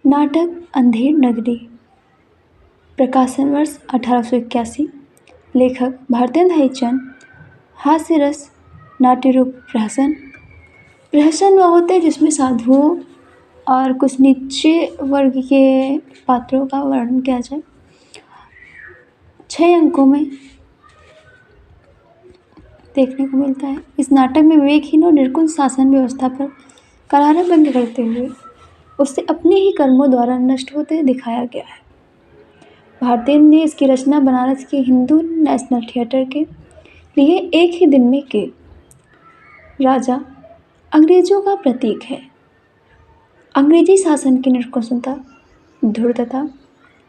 नाटक अंधेर नगरी, प्रकाशन वर्ष 1881, लेखक भारतेंद्र हरिश्चंद्र, हास्य रस, नाट्य रूप प्रहसन। प्रहसन वह होते हैं जिसमें साधुओं और कुछ नीचे वर्ग के पात्रों का वर्णन किया जाए। 6 अंकों में देखने को मिलता है। इस नाटक में विवेकहीन और निर्कुल शासन व्यवस्था पर करारा व्यंग्य करते हुए उसे अपने ही कर्मों द्वारा नष्ट होते दिखाया गया है। भारतेंद्र ने इसकी रचना बनारस के हिंदू नेशनल थिएटर के लिए एक ही दिन में की। राजा अंग्रेजों का प्रतीक है। अंग्रेजी शासन की निष्कुशलता, धूर्तता,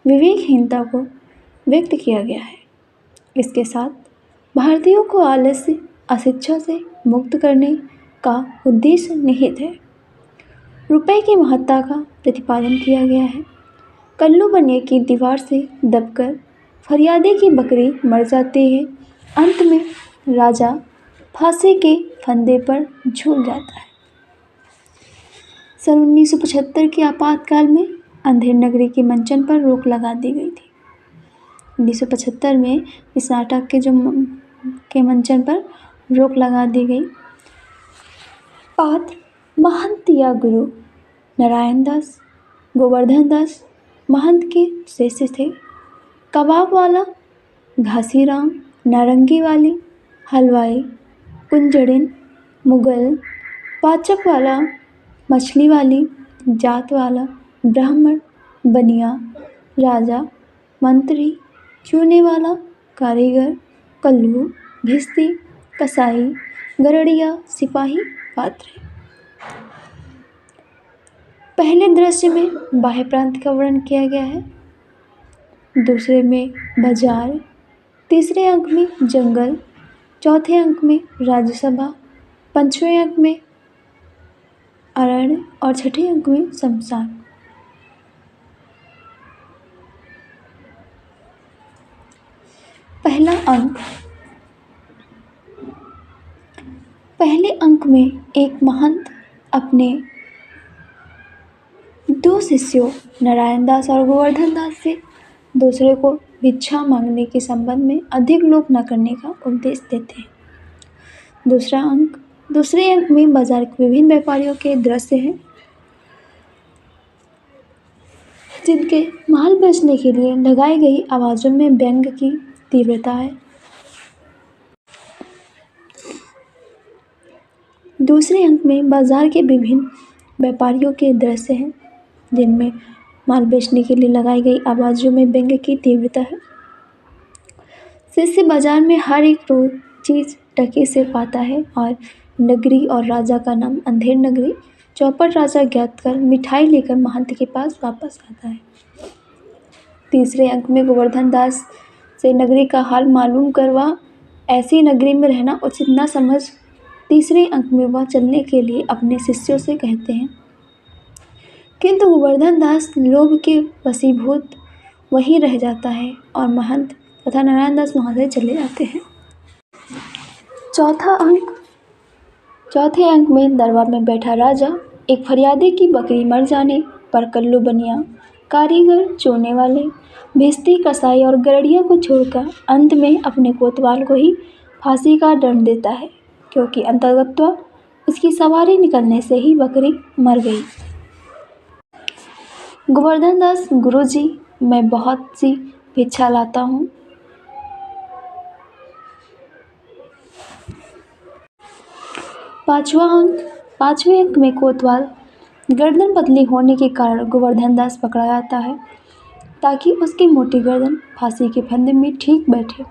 विवेकहीनता को व्यक्त किया गया है। इसके साथ भारतीयों को आलस्य, अशिक्षा से मुक्त करने का उद्देश्य निहित है। रुपए की महत्ता का प्रतिपादन किया गया है। कल्लू बनिए की दीवार से दबकर फरियादे की बकरी मर जाती है। अंत में राजा फांसी के फंदे पर झूल जाता है। सन 1975 के आपातकाल में अंधेर नगरी के मंचन पर रोक लगा दी गई थी। 1975 में इस नाटक के मंचन पर रोक लगा दी गई। पात्र महंत या गुरु नारायण दास, गोवर्धन दास महंत के शिष्य थे। कबाब वाला घासीराम, नारंगी वाली हलवाई, कुंजड़िन मुगल, पाचक वाला मछली वाली, जात वाला ब्राह्मण, बनिया राजा, मंत्री, चूने वाला कारीगर, कल्लू, भिस्ती, कसाई, गरड़िया, सिपाही पात्र। पहले दृश्य में बाह्य प्रांत का वर्णन किया गया है, दूसरे में बाजार, तीसरे अंक में जंगल, चौथे अंक में राज्यसभा, पांचवें अंक में अरण्य और छठे अंक में शमशान। पहला अंक। पहले अंक में एक महंत अपने 2 शिष्यों नारायण दास और गोवर्धन दास से दूसरे को भिक्षा मांगने के संबंध में अधिक लोभ न करने का उपदेश देते हैं। दूसरा अंक। दूसरे अंक में बाजार के विभिन्न व्यापारियों के दृश्य हैं जिनके माल बेचने के लिए लगाई गई आवाज़ों में व्यंग्य की तीव्रता है। दूसरे अंक में बाजार के विभिन्न व्यापारियों के दृश्य हैं जिनमें माल बेचने के लिए लगाई गई आवाज़ों में व्यंग्य की तीव्रता है। शिष्य बाजार में हर एक रोज चीज़ टके से पाता है और नगरी और राजा का नाम अंधेर नगरी। चौपट राजा ज्ञात कर मिठाई लेकर महंत के पास वापस आता है। तीसरे अंक में गोवर्धन दास से नगरी का हाल मालूम करवा ऐसी नगरी में रहना उचित न समझ तीसरे अंक में वह चलने के लिए अपने शिष्यों से कहते हैं, किंतु गोवर्धन दास लोभ के वशीभूत वहीं रह जाता है और महंत तथा नारायण दास वहाँ से चले जाते हैं। चौथा अंक। चौथे अंक में दरबार में बैठा राजा एक फरियादी की बकरी मर जाने पर कल्लू बनिया, कारीगर, चोने वाले, भिस्ती, कसाई और गरड़िया को छोड़कर अंत में अपने कोतवाल को ही फांसी का दंड देता है, क्योंकि अंततः उसकी सवारी निकलने से ही बकरी मर गई। गोवर्धन दास, गुरुजी, मैं बहुत सी भिक्षा लाता हूँ। पांचवा अंक। पांचवें अंक में कोतवाल गर्दन पतली होने के कारण गोवर्धन दास पकड़ा जाता है ताकि उसकी मोटी गर्दन फांसी के फंदे में ठीक बैठे।